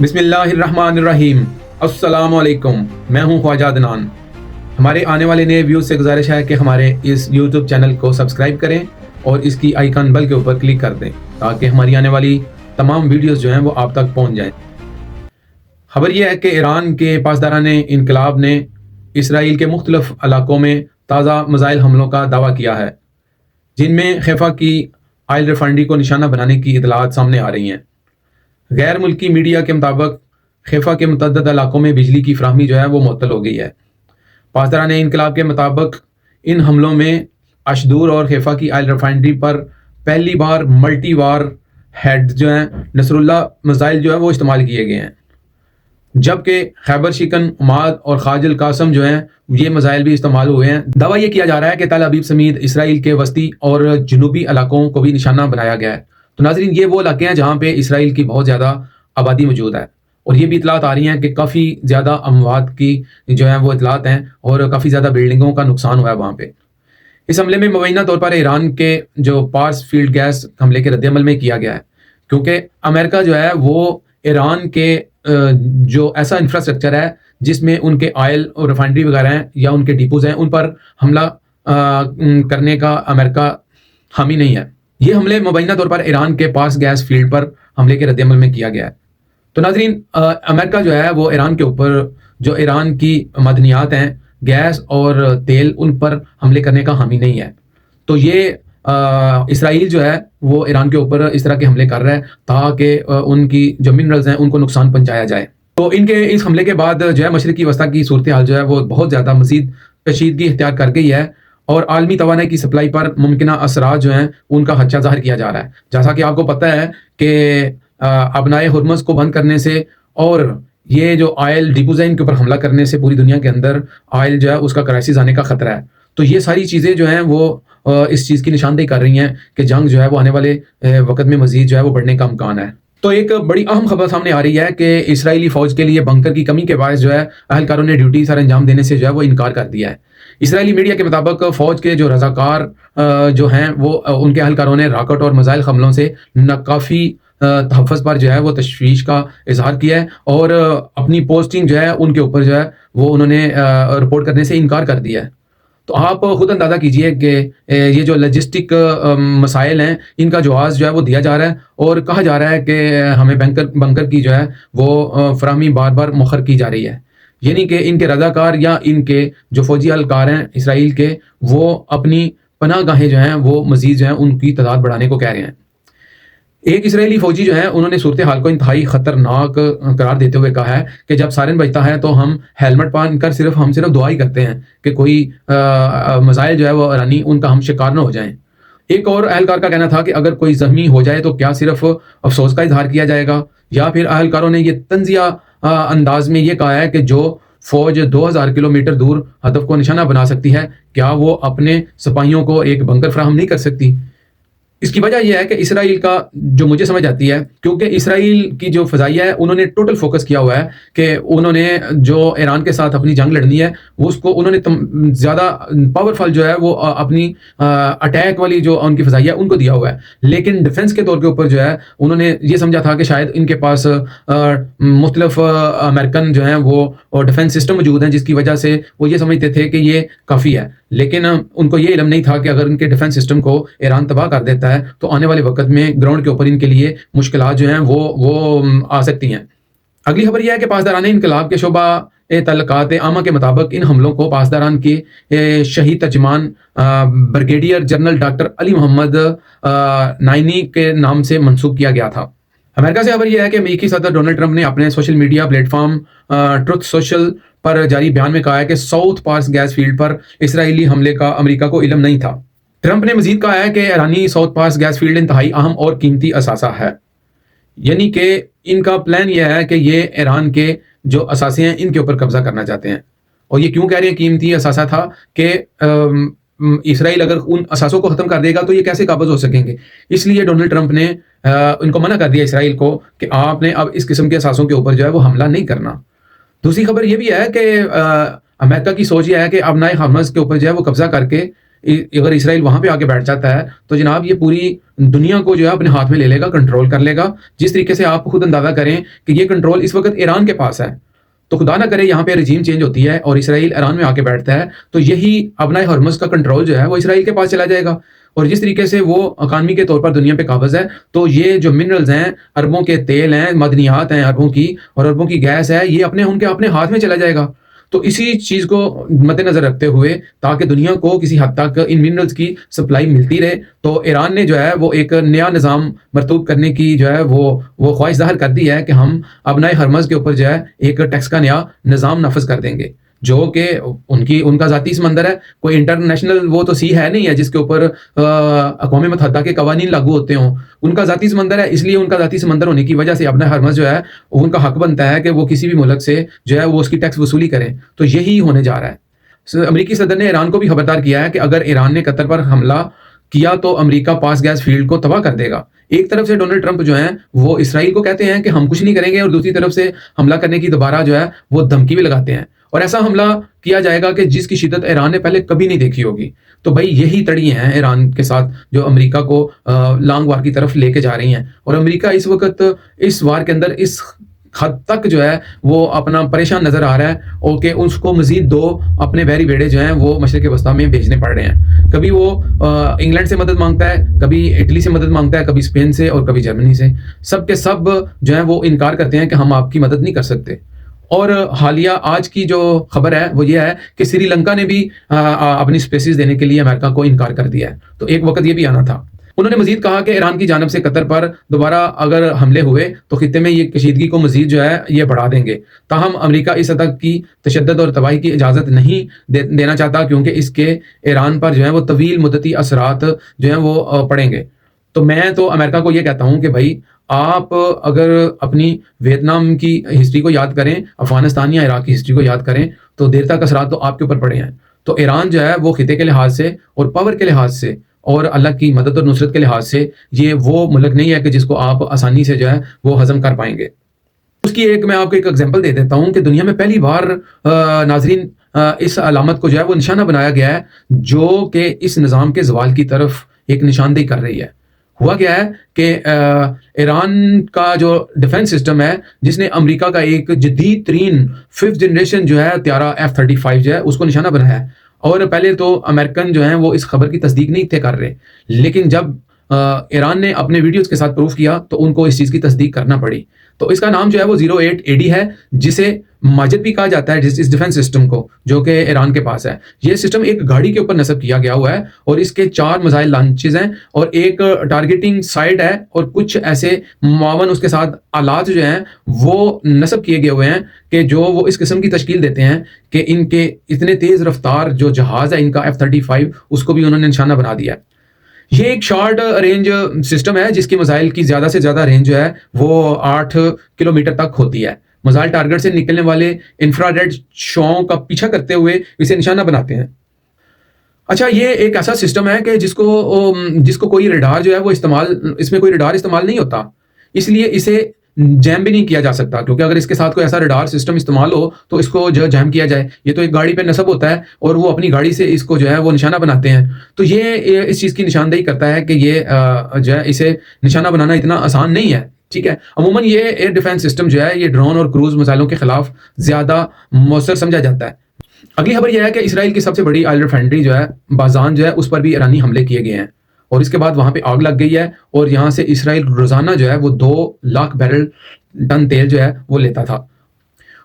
بسم اللہ الرحمن الرحیم۔ السلام علیکم، میں ہوں خواجہ عدنان۔ ہمارے آنے والے نئے ویوز سے گزارش ہے کہ ہمارے اس یوٹیوب چینل کو سبسکرائب کریں اور اس کی آئیکن بیل کے اوپر کلک کر دیں تاکہ ہماری آنے والی تمام ویڈیوز جو ہیں وہ آپ تک پہنچ جائیں۔ خبر یہ ہے کہ ایران کے پاسداران انقلاب نے اسرائیل کے مختلف علاقوں میں تازہ میزائل حملوں کا دعویٰ کیا ہے، جن میں خیفا کی آئل ریفائنری کو نشانہ بنانے کی اطلاعات سامنے آ رہی ہیں۔ غیر ملکی میڈیا کے مطابق خیفا کے متعدد علاقوں میں بجلی کی فراہمی جو ہے وہ معطل ہو گئی ہے۔ پاسداران انقلاب کے مطابق ان حملوں میں اشدور اور خیفا کی آئل ریفائنری پر پہلی بار ملٹی وار ہیڈ جو ہیں نصر اللہ میزائل جو ہے وہ استعمال کیے گئے ہیں، جبکہ خیبر شکن، عماد اور خاج القاسم جو ہیں یہ میزائل بھی استعمال ہوئے ہیں۔ دعویٰ یہ کیا جا رہا ہے کہ تل ابیب سمیت اسرائیل کے وسطی اور جنوبی علاقوں کو بھی نشانہ بنایا گیا ہے۔ تو ناظرین، یہ وہ علاقے ہیں جہاں پہ اسرائیل کی بہت زیادہ آبادی موجود ہے، اور یہ بھی اطلاعات آ رہی ہیں کہ کافی زیادہ اموات کی جو ہیں وہ اطلاعات ہیں اور کافی زیادہ بلڈنگوں کا نقصان ہوا ہے وہاں پہ۔ اس حملے میں مبینہ طور پر ایران کے جو پارس فیلڈ گیس حملے کے رد عمل میں کیا گیا ہے، کیونکہ امریکہ جو ہے وہ ایران کے جو ایسا انفراسٹرکچر ہے جس میں ان کے آئل اور ریفائنری وغیرہ ہیں یا ان کے ڈیپوز ہیں، ان پر حملہ کرنے کا امریکہ حامی نہیں ہے۔ یہ حملے مبینہ طور پر ایران کے پارس گیس فیلڈ پر حملے کے رد عمل میں کیا گیا ہے۔ تو ناظرین، امریکہ جو ہے وہ ایران کے اوپر جو ایران کی معدنیات ہیں، گیس اور تیل، ان پر حملے کرنے کا حامی نہیں ہے۔ تو یہ اسرائیل جو ہے وہ ایران کے اوپر اس طرح کے حملے کر رہا ہے تاکہ ان کی جو منرلز ہیں ان کو نقصان پہنچایا جائے۔ تو ان کے اس حملے کے بعد جو ہے مشرقی وسطی کی صورتحال جو ہے وہ بہت زیادہ مزید کشیدگی اختیار کر گئی ہے، اور عالمی توانائی کی سپلائی پر ممکنہ اثرات جو ہیں ان کا خدشہ ظاہر کیا جا رہا ہے۔ جیسا کہ آپ کو پتہ ہے کہ ابنائے ہرمز کو بند کرنے سے اور یہ جو آئل ڈیپوز ہیں ان کے اوپر حملہ کرنے سے پوری دنیا کے اندر آئل جو ہے اس کا کرائسس آنے کا خطرہ ہے۔ تو یہ ساری چیزیں جو ہیں وہ اس چیز کی نشاندہی کر رہی ہیں کہ جنگ جو ہے وہ آنے والے وقت میں مزید جو ہے وہ بڑھنے کا امکان ہے۔ تو ایک بڑی اہم خبر سامنے آ رہی ہے کہ اسرائیلی فوج کے لیے بنکر کی کمی کے باعث جو ہے اہلکاروں نے ڈیوٹی سر انجام دینے سے جو ہے وہ انکار کر دیا ہے۔ اسرائیلی میڈیا کے مطابق فوج کے جو رضاکار جو ہیں وہ ان کے اہلکاروں نے راکٹ اور میزائل حملوں سے ناکافی تحفظ پر جو ہے وہ تشویش کا اظہار کیا ہے، اور اپنی پوسٹنگ جو ہے ان کے اوپر جو ہے وہ انہوں نے رپورٹ کرنے سے انکار کر دیا ہے۔ تو آپ خود اندازہ کیجئے کہ یہ جو لاجسٹک مسائل ہیں ان کا جواز جو ہے وہ دیا جا رہا ہے، اور کہا جا رہا ہے کہ ہمیں بنکر کی جو ہے وہ فراہمی بار بار مؤخر کی جا رہی ہے، یعنی کہ ان کے رضاکار یا ان کے جو فوجی اہلکار ہیں اسرائیل کے، وہ اپنی پناہ گاہیں جو ہیں وہ مزید جو ہیں ان کی تعداد بڑھانے کو کہہ رہے ہیں۔ ایک اسرائیلی فوجی جو ہے انہوں نے صورتحال کو انتہائی خطرناک قرار دیتے ہوئے کہا ہے کہ جب سائرن بجتا ہے تو ہم ہیلمٹ پہن کر ہم صرف دعا ہی کرتے ہیں کہ کوئی میزائل جو ہے وہ ایرانی ان کا ہم شکار نہ ہو جائیں۔ ایک اور اہلکار کا کہنا تھا کہ اگر کوئی زخمی ہو جائے تو کیا صرف افسوس کا اظہار کیا جائے گا، یا پھر اہلکاروں نے یہ طنزیہ انداز میں یہ کہا ہے کہ جو فوج 2000 کلومیٹر دور ہدف کو نشانہ بنا سکتی ہے، کیا وہ اپنے سپاہیوں کو ایک بنکر فراہم نہیں کر سکتی؟ اس کی وجہ یہ ہے کہ اسرائیل کا جو مجھے سمجھ آتی ہے، کیونکہ اسرائیل کی جو فضائیہ ہے انہوں نے ٹوٹل فوکس کیا ہوا ہے کہ انہوں نے جو ایران کے ساتھ اپنی جنگ لڑنی ہے وہ اس کو انہوں نے زیادہ پاورفل جو ہے وہ اپنی اٹیک والی جو ان کی فضائیہ ان کو دیا ہوا ہے، لیکن ڈیفنس کے طور کے اوپر جو ہے انہوں نے یہ سمجھا تھا کہ شاید ان کے پاس مختلف امریکن جو ہیں وہ ڈیفنس سسٹم موجود ہیں، جس کی وجہ سے وہ یہ سمجھتے تھے کہ یہ کافی ہے، لیکن ان کو یہ علم نہیں تھا کہ اگر ان کے ڈیفنس سسٹم کو ایران تباہ کر دیتا ہے تو آنے والے وقت میں گراؤنڈ کے اوپر ان کے لیے مشکلات جو ہیں وہ آ سکتی ہیں۔ اگلی خبر یہ ہے کہ پاسداران انقلاب کے شعبہ تعلقات عامہ کے مطابق ان حملوں کو پاسداران کے شہید ترجمان بریگیڈیئر جنرل ڈاکٹر علی محمد نائنی کے نام سے منسوب کیا گیا تھا۔ امریکہ سے خبر یہ ہے کہ امریکی صدر ڈونلڈ ٹرمپ نے اپنے social media platform Truth Social پر جاری بیان میں کہا ہے کہ ساؤتھ پارس گیس فیلڈ پر اسرائیلی حملے کا امریکہ کو علم نہیں تھا۔ ٹرمپ نے مزید کہا ہے کہ ایرانی ساؤتھ پارس گیس فیلڈ انتہائی اہم اور قیمتی اثاثہ ہے، یعنی کہ ان کا پلان یہ ہے کہ یہ ایران کے جو اثاثے ہیں ان کے اوپر قبضہ کرنا چاہتے ہیں۔ اور یہ کیوں کہہ رہے ہیں قیمتی اثاثہ تھا کہ اسرائیل اگر ان اثاثوں کو ختم کر دے گا تو یہ کیسے قابض ہو سکیں گے، اس لیے ڈونلڈ ٹرمپ نے ان کو منع کر دیا اسرائیل کو کہ آپ نے اب اس قسم کے اثاثوں کے اوپر جو ہے وہ حملہ نہیں کرنا۔ دوسری خبر یہ بھی ہے کہ امریکہ کی سوچ یہ ہے کہ ابنائے حرمز کے اوپر جو ہے وہ قبضہ کر کے اگر اسرائیل وہاں پہ آ کے بیٹھ جاتا ہے تو جناب یہ پوری دنیا کو جو ہے اپنے ہاتھ میں لے لے گا، کنٹرول کر لے گا. جس طریقے سے آپ خود اندازہ کریں کہ یہ کنٹرول اس وقت ایران کے پاس ہے، تو خدا نہ کرے یہاں پہ رجیم چینج ہوتی ہے اور اسرائیل ایران میں آ کے بیٹھتا ہے تو یہی ابنائے ہرمز کا کنٹرول جو ہے وہ اسرائیل کے پاس چلا جائے گا. اور جس طریقے سے وہ اکانومی کے طور پر دنیا پہ قابض ہے، تو یہ جو منرلز ہیں، اربوں کے تیل ہیں، معدنیات ہیں اربوں کی، اور اربوں کی گیس ہے، یہ ان کے اپنے ہاتھ میں چلا جائے گا. تو اسی چیز کو مد نظر رکھتے ہوئے تاکہ دنیا کو کسی حد تک ان منرلز کی سپلائی ملتی رہے، تو ایران نے جو ہے وہ ایک نیا نظام مرتوب کرنے کی جو ہے وہ خواہش ظاہر کر دی ہے کہ ہم ابنائے ہرمز کے اوپر جو ہے ایک ٹیکس کا نیا نظام نافذ کر دیں گے، جو کہ ان کا ذاتی سمندر ہے. کوئی انٹرنیشنل وہ تو سی ہے نہیں ہے جس کے اوپر اقوام متحدہ کے قوانین لاگو ہوتے ہوں. ان کا ذاتی سمندر ہے، اس لیے ان کا ذاتی سمندر ہونے کی وجہ سے اپنا ہرمز جو ہے ان کا حق بنتا ہے کہ وہ کسی بھی ملک سے جو ہے وہ اس کی ٹیکس وصولی کریں. تو یہی ہونے جا رہا ہے. امریکی صدر نے ایران کو بھی خبردار کیا ہے کہ اگر ایران نے قطر پر حملہ کیا تو امریکہ پاس گیس فیلڈ کو تباہ کر دے گا. ایک طرف سے ڈونلڈ ٹرمپ جو ہیں وہ اسرائیل کو کہتے ہیں کہ ہم کچھ نہیں کریں گے، اور دوسری طرف سے حملہ کرنے کی دوبارہ جو ہے وہ دھمکی بھی لگاتے ہیں، اور ایسا حملہ کیا جائے گا کہ جس کی شدت ایران نے پہلے کبھی نہیں دیکھی ہوگی. تو بھائی یہی تڑیے ہیں ایران کے ساتھ جو امریکہ کو لانگ وار کی طرف لے کے جا رہی ہیں. اور امریکہ اس وقت اس وار کے اندر اس حد تک جو ہے وہ اپنا پریشان نظر آ رہا ہے، اور کہ اس کو مزید 2 اپنے بحری بیڑے جو ہیں وہ مشرق وسطیٰ میں بھیجنے پڑ رہے ہیں. کبھی وہ انگلینڈ سے مدد مانگتا ہے، کبھی اٹلی سے مدد مانگتا ہے، کبھی اسپین سے، اور کبھی جرمنی سے. سب کے سب جو ہیں وہ انکار کرتے ہیں کہ ہم آپ کی مدد نہیں کر سکتے. اور حالیہ آج کی جو خبر ہے وہ یہ ہے کہ سری لنکا نے بھی اپنی اسپیسیز دینے کے لیے امریکہ کو انکار کر دیا ہے. تو ایک وقت یہ بھی آنا تھا. انہوں نے مزید کہا کہ ایران کی جانب سے قطر پر دوبارہ اگر حملے ہوئے تو خطے میں یہ کشیدگی کو مزید جو ہے یہ بڑھا دیں گے. تاہم امریکہ اس حد تک کی تشدد اور تباہی کی اجازت نہیں دینا چاہتا، کیونکہ اس کے ایران پر جو ہے وہ طویل مدتی اثرات جو ہیں وہ پڑیں گے. تو میں تو امریکہ کو یہ کہتا ہوں کہ بھائی آپ اگر اپنی ویتنام کی ہسٹری کو یاد کریں، افغانستان یا عراق کی ہسٹری کو یاد کریں، تو دیر تک اثرات تو آپ کے اوپر پڑے ہیں. تو ایران جو ہے وہ خطے کے لحاظ سے اور پاور کے لحاظ سے اور اللہ کی مدد اور نصرت کے لحاظ سے یہ وہ ملک نہیں ہے کہ جس کو آپ آسانی سے جو ہے وہ ہضم کر پائیں گے. اس کی میں آپ کو ایک ایگزامپل دے دیتا ہوں کہ دنیا میں پہلی بار ناظرین اس علامت کو جو ہے وہ نشانہ بنایا گیا ہے جو کہ اس نظام کے زوال کی طرف ایک نشاندہی کر رہی ہے. ہوا کیا ہے کہ ایران کا جو ڈیفنس سسٹم ہے، جس نے امریکہ کا ایک جدید ترین 5th جنریشن جو ہے طیارہ F-35 جو ہے اس کو نشانہ بنایا ہے. اور پہلے تو امریکن جو ہیں وہ اس خبر کی تصدیق نہیں تھے کر رہے، لیکن جب ایران نے اپنے ویڈیوز کے ساتھ پروف کیا تو ان کو اس چیز کی تصدیق کرنا پڑی. تو اس کا نام جو ہے وہ 08AD ہے، جسے ماجد بھی کہا جاتا ہے اس ڈیفنس سسٹم کو، جو کہ ایران کے پاس ہے. یہ سسٹم ایک گاڑی کے اوپر نصب کیا گیا ہوا ہے، اور اس کے 4 میزائل لانچز ہیں، اور ایک ٹارگیٹنگ سائٹ ہے، اور کچھ ایسے معاون اس کے ساتھ آلات جو ہیں وہ نصب کیے گئے ہوئے ہیں کہ جو وہ اس قسم کی تشکیل دیتے ہیں کہ ان کے اتنے تیز رفتار جو جہاز ہے ان کا F-35 اس کو بھی انہوں نے نشانہ بنا دیا ہے. یہ ایک شارٹ رینج سسٹم ہے جس کی میزائل کی زیادہ سے زیادہ رینج جو ہے وہ 8 کلومیٹر تک ہوتی ہے. میزائل ٹارگٹ سے نکلنے والے انفراریڈ شعاعوں کا پیچھا کرتے ہوئے اسے نشانہ بناتے ہیں. اچھا، یہ ایک ایسا سسٹم ہے کہ جس کو کوئی ریڈار جو ہے وہ اس میں کوئی ریڈار استعمال نہیں ہوتا، اس لیے اسے جیم بھی نہیں کیا جا سکتا، کیونکہ اگر اس کے ساتھ کوئی ایسا ریڈار سسٹم استعمال ہو تو اس کو جو جیم کیا جائے. یہ تو ایک گاڑی پہ نصب ہوتا ہے اور وہ اپنی گاڑی سے اس کو جو ہے وہ نشانہ بناتے ہیں. تو یہ اس چیز کی نشاندہی کرتا ہے کہ یہ جو ہے اسے نشانہ بنانا اتنا آسان نہیں ہے. ٹھیک ہے، عموماً یہ ایئر ڈیفنس سسٹم جو ہے یہ ڈرون اور کروز میزائلوں کے خلاف زیادہ مؤثر سمجھا جاتا ہے. اگلی خبر یہ ہے کہ اسرائیل کی سب سے بڑی آئل ریفائنری جو ہے بازان جو ہے اس پر بھی ایرانی حملے کیے گئے ہیں، اور اس کے بعد وہاں پہ آگ لگ گئی ہے، اور یہاں سے اسرائیل روزانہ جو ہے وہ 2 لاکھ بیرل ٹن تیل جو ہے وہ لیتا تھا،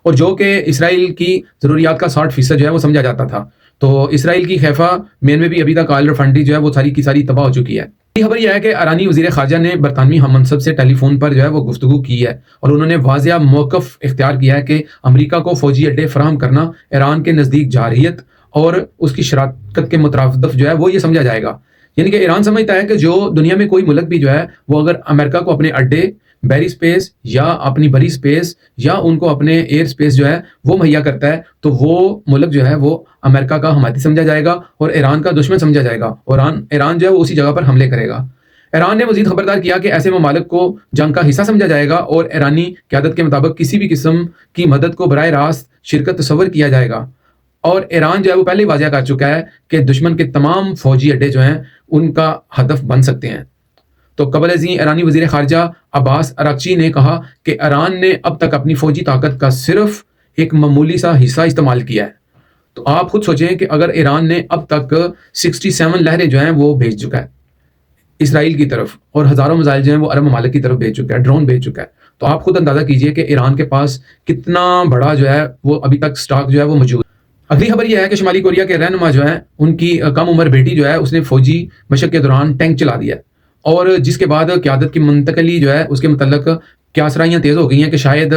اور جو کہ اسرائیل کی ضروریات کا 60% جو ہے وہ سمجھا جاتا تھا. تو اسرائیل کی خیفہ مین میں بھی ابھی تک آئل ریفائنری جو ہے وہ ساری کی ساری تباہ ہو چکی ہے. یہ خبر یہ ہے کہ ایرانی وزیر خارجہ نے برطانوی ہم منصب سے ٹیلی فون پر جو ہے وہ گفتگو کی ہے، اور انہوں نے واضح موقف اختیار کیا ہے کہ امریکہ کو فوجی اڈے فراہم کرنا ایران کے نزدیک جارحیت اور اس کی شراکت کے مترادف جو ہے وہ یہ سمجھا جائے گا. یعنی کہ ایران سمجھتا ہے کہ جو دنیا میں کوئی ملک بھی جو ہے وہ اگر امریکہ کو اپنے اڈے، بحری سپیس یا اپنی بری سپیس یا ان کو اپنے ایئر سپیس جو ہے وہ مہیا کرتا ہے، تو وہ ملک جو ہے وہ امریکہ کا حمایتی سمجھا جائے گا اور ایران کا دشمن سمجھا جائے گا، اور ایران جو ہے وہ اسی جگہ پر حملے کرے گا. ایران نے مزید خبردار کیا کہ ایسے ممالک کو جنگ کا حصہ سمجھا جائے گا، اور ایرانی قیادت کے مطابق کسی بھی قسم کی مدد کو براہ راست شرکت تصور کیا جائے گا. اور ایران جو ہے وہ پہلے ہی واضح کر چکا ہے کہ دشمن کے تمام فوجی اڈے جو ہیں ان کا ہدف بن سکتے ہیں۔ تو قبل ازیں ایرانی وزیر خارجہ عباس اراغچی نے کہا کہ ایران نے اب تک اپنی فوجی طاقت کا صرف ایک معمولی سا حصہ استعمال کیا ہے۔ تو آپ خود سوچیں کہ اگر ایران نے اب تک 67 لہریں جو ہیں وہ بھیج چکا ہے اسرائیل کی طرف، اور ہزاروں میزائل جو ہیں وہ عرب ممالک کی طرف بھیج چکا ہے، ڈرون بھیج چکا ہے، تو آپ خود اندازہ کیجئے کہ ایران کے پاس کتنا بڑا جو ہے وہ ابھی تک سٹاک جو ہے وہ موجود ہے۔ اگلی خبر یہ ہے کہ شمالی کوریا کے رہنما جو ہیں ان کی کم عمر بیٹی جو ہے اس نے فوجی مشق کے دوران ٹینک چلا دیا ہے، اور جس کے بعد قیادت کی منتقلی جو ہے اس کے متعلق کیاسرائیاں تیز ہو گئی ہیں کہ شاید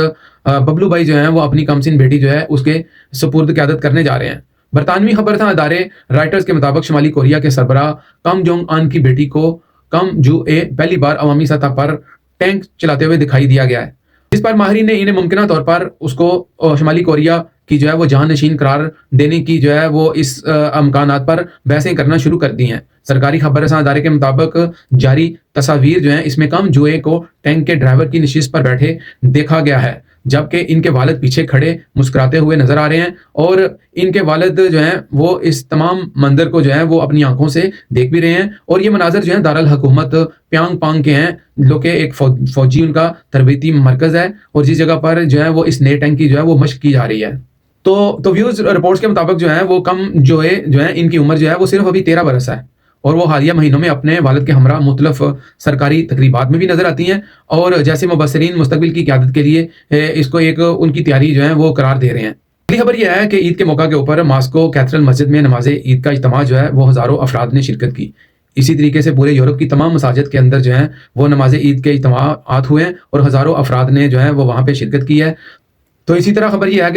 ببلو بھائی جو ہیں وہ اپنی کم سن بیٹی جو ہے اس کے سپرد قیادت کرنے جا رہے ہیں۔ برطانوی خبر تھا ادارے رائٹرز کے مطابق شمالی کوریا کے سربراہ کم جونگ ان کی بیٹی کو کم جو اے پہلی بار عوامی سطح پر ٹینک چلاتے ہوئے دکھائی دیا گیا ہے، جس پر ماہرین نے انہیں ممکنہ طور پر اس کو شمالی کوریا کی جو ہے وہ جان نشین قرار دینے کی جو ہے وہ اس امکانات پر بحثیں کرنا شروع کر دی ہیں۔ سرکاری خبر رساں ادارے کے مطابق جاری تصاویر جو ہیں اس میں کم جوئے کو ٹینک کے ڈرائیور کی نشست پر بیٹھے دیکھا گیا ہے، جبکہ ان کے والد پیچھے کھڑے مسکراتے ہوئے نظر آ رہے ہیں، اور ان کے والد جو ہیں وہ اس تمام منظر کو جو ہے وہ اپنی آنکھوں سے دیکھ بھی رہے ہیں، اور یہ مناظر جو ہیں دارالحکومت پیانگ پانگ کے ہیں، جو کہ ایک فوجی ان کا تربیتی مرکز ہے، اور جس جگہ پر جو ہے وہ اس نئے ٹینک کی جو ہے وہ مشق کی جا رہی ہے۔ تو ویوز رپورٹس کے مطابق جو ہے وہ کم جوئے جو ہیں ان کی عمر جو ہے وہ صرف ابھی 13 برس ہے، اور وہ حالیہ مہینوں میں اپنے والد کے ہمراہ مختلف سرکاری تقریبات میں بھی نظر آتی ہیں، اور جیسے مبصرین مستقبل کی قیادت کے لیے اس کو ایک ان کی تیاری جو ہے وہ قرار دے رہے ہیں۔ اگلی خبر یہ ہے کہ عید کے موقع کے اوپر ماسکو کیتھیڈرل مسجد میں نماز عید کا اجتماع جو ہے وہ ہزاروں افراد نے شرکت کی۔ اسی طریقے سے پورے یورپ کی تمام مساجد کے اندر جو ہیں وہ نماز عید کے اجتماعات ہوئے ہیں، اور ہزاروں افراد نے جو ہے وہ وہاں پہ شرکت کی ہے۔ تو اسی طرح خبر یہ ہے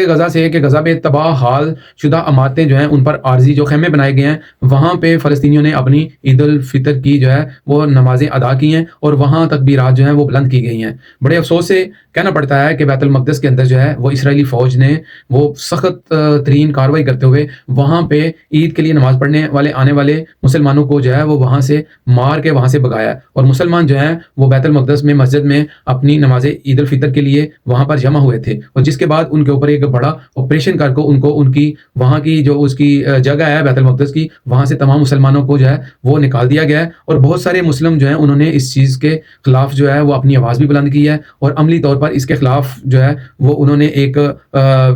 کہ غزہ میں تباہ حال شدہ عمارتیں جو ہیں ان پر عارضی جو خیمے بنائے گئے ہیں، وہاں پہ فلسطینیوں نے اپنی عید الفطر کی جو ہے وہ نمازیں ادا کی ہیں، اور وہاں تکبیرات جو ہیں وہ بلند کی گئی ہیں۔ بڑے افسوس سے کہنا پڑتا ہے کہ بیت المقدس کے اندر جو ہے وہ اسرائیلی فوج نے وہ سخت ترین کارروائی کرتے ہوئے وہاں پہ عید کے لیے نماز پڑھنے والے آنے والے مسلمانوں کو جو ہے وہ وہاں سے مار کے وہاں سے بگایا، اور مسلمان جو ہیں وہ بیت المقدس میں مسجد میں اپنی نماز عید الفطر کے لیے وہاں پر جمع ہوئے تھے، اور جس کے بعد ان کے اوپر ایک بڑا آپریشن کر کے ان کی وہاں کی جو اس کی جگہ ہے بیت المقدس کی، وہاں سے تمام مسلمانوں کو جو ہے وہ نکال دیا گیا ہے، اور بہت سارے مسلم جو ہیں انہوں نے اس چیز کے خلاف جو ہے وہ اپنی آواز بھی بلند کی ہے، اور عملی طور پر اس کے خلاف جو ہے وہ انہوں نے ایک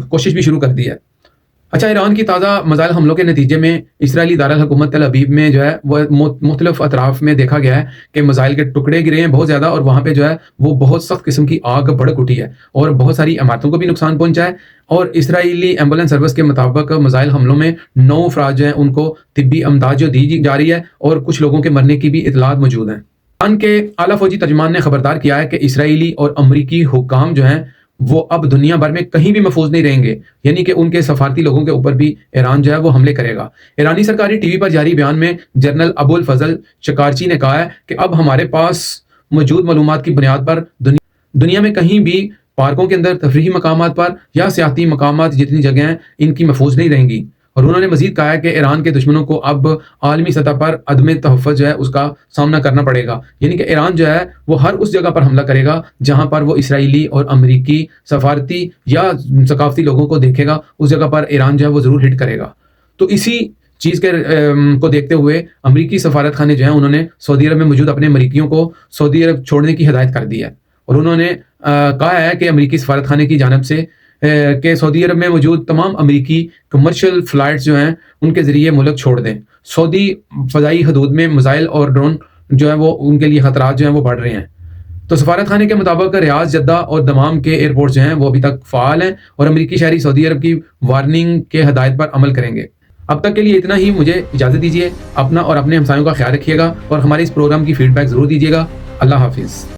کوشش بھی شروع کر دی ہے۔ اچھا، ایران کی تازہ میزائل حملوں کے نتیجے میں اسرائیلی دارالحکومت تل ابیب میں جو ہے وہ مختلف اطراف میں دیکھا گیا ہے کہ میزائل کے ٹکڑے گرے ہیں بہت زیادہ، اور وہاں پہ جو ہے وہ بہت سخت قسم کی آگ بھڑک اٹھی ہے، اور بہت ساری عمارتوں کو بھی نقصان پہنچا ہے۔ اور اسرائیلی ایمبولینس سروس کے مطابق میزائل حملوں میں 9 افراد جو ہیں ان کو طبی امداد جو دی جا رہی ہے، اور کچھ لوگوں کے مرنے کی بھی اطلاعات موجود ہیں۔ ایران کے اعلیٰ فوجی ترجمان نے خبردار کیا ہے کہ اسرائیلی اور امریکی حکام جو ہیں وہ اب دنیا بھر میں کہیں بھی محفوظ نہیں رہیں گے، یعنی کہ ان کے سفارتی لوگوں کے اوپر بھی ایران جو ہے وہ حملے کرے گا۔ ایرانی سرکاری ٹی وی پر جاری بیان میں جنرل ابو الفضل شکارچی نے کہا ہے کہ اب ہمارے پاس موجود معلومات کی بنیاد پر دنیا میں کہیں بھی پارکوں کے اندر، تفریحی مقامات پر یا سیاحتی مقامات جتنی جگہیں ہیں ان کی محفوظ نہیں رہیں گی۔ اور انہوں نے مزید کہا ہے کہ ایران کے دشمنوں کو اب عالمی سطح پر عدم تحفظ جو ہے اس کا سامنا کرنا پڑے گا، یعنی کہ ایران جو ہے وہ ہر اس جگہ پر حملہ کرے گا جہاں پر وہ اسرائیلی اور امریکی سفارتی یا ثقافتی لوگوں کو دیکھے گا، اس جگہ پر ایران جو ہے وہ ضرور ہٹ کرے گا۔ تو اسی چیز کو دیکھتے ہوئے امریکی سفارت خانے جو ہیں انہوں نے سعودی عرب میں موجود اپنے امریکیوں کو سعودی عرب چھوڑنے کی ہدایت کر دی ہے، اور انہوں نے کہا ہے کہ امریکی سفارت خانے کی جانب سے کہ سعودی عرب میں موجود تمام امریکی کمرشل فلائٹس جو ہیں ان کے ذریعے ملک چھوڑ دیں۔ سعودی فضائی حدود میں میزائل اور ڈرون جو ہے وہ ان کے لیے خطرات جو ہیں وہ بڑھ رہے ہیں۔ تو سفارت خانے کے مطابق ریاض، جدہ اور دمام کے ایئرپورٹ جو ہیں وہ ابھی تک فعال ہیں، اور امریکی شہری سعودی عرب کی وارننگ کے ہدایت پر عمل کریں گے۔ اب تک کے لیے اتنا ہی، مجھے اجازت دیجیے۔ اپنا اور اپنے ہمسایوں کا خیال رکھیے گا، اور ہمارے اس پروگرام کی فیڈ بیک ضرور دیجیے گا۔ اللہ حافظ۔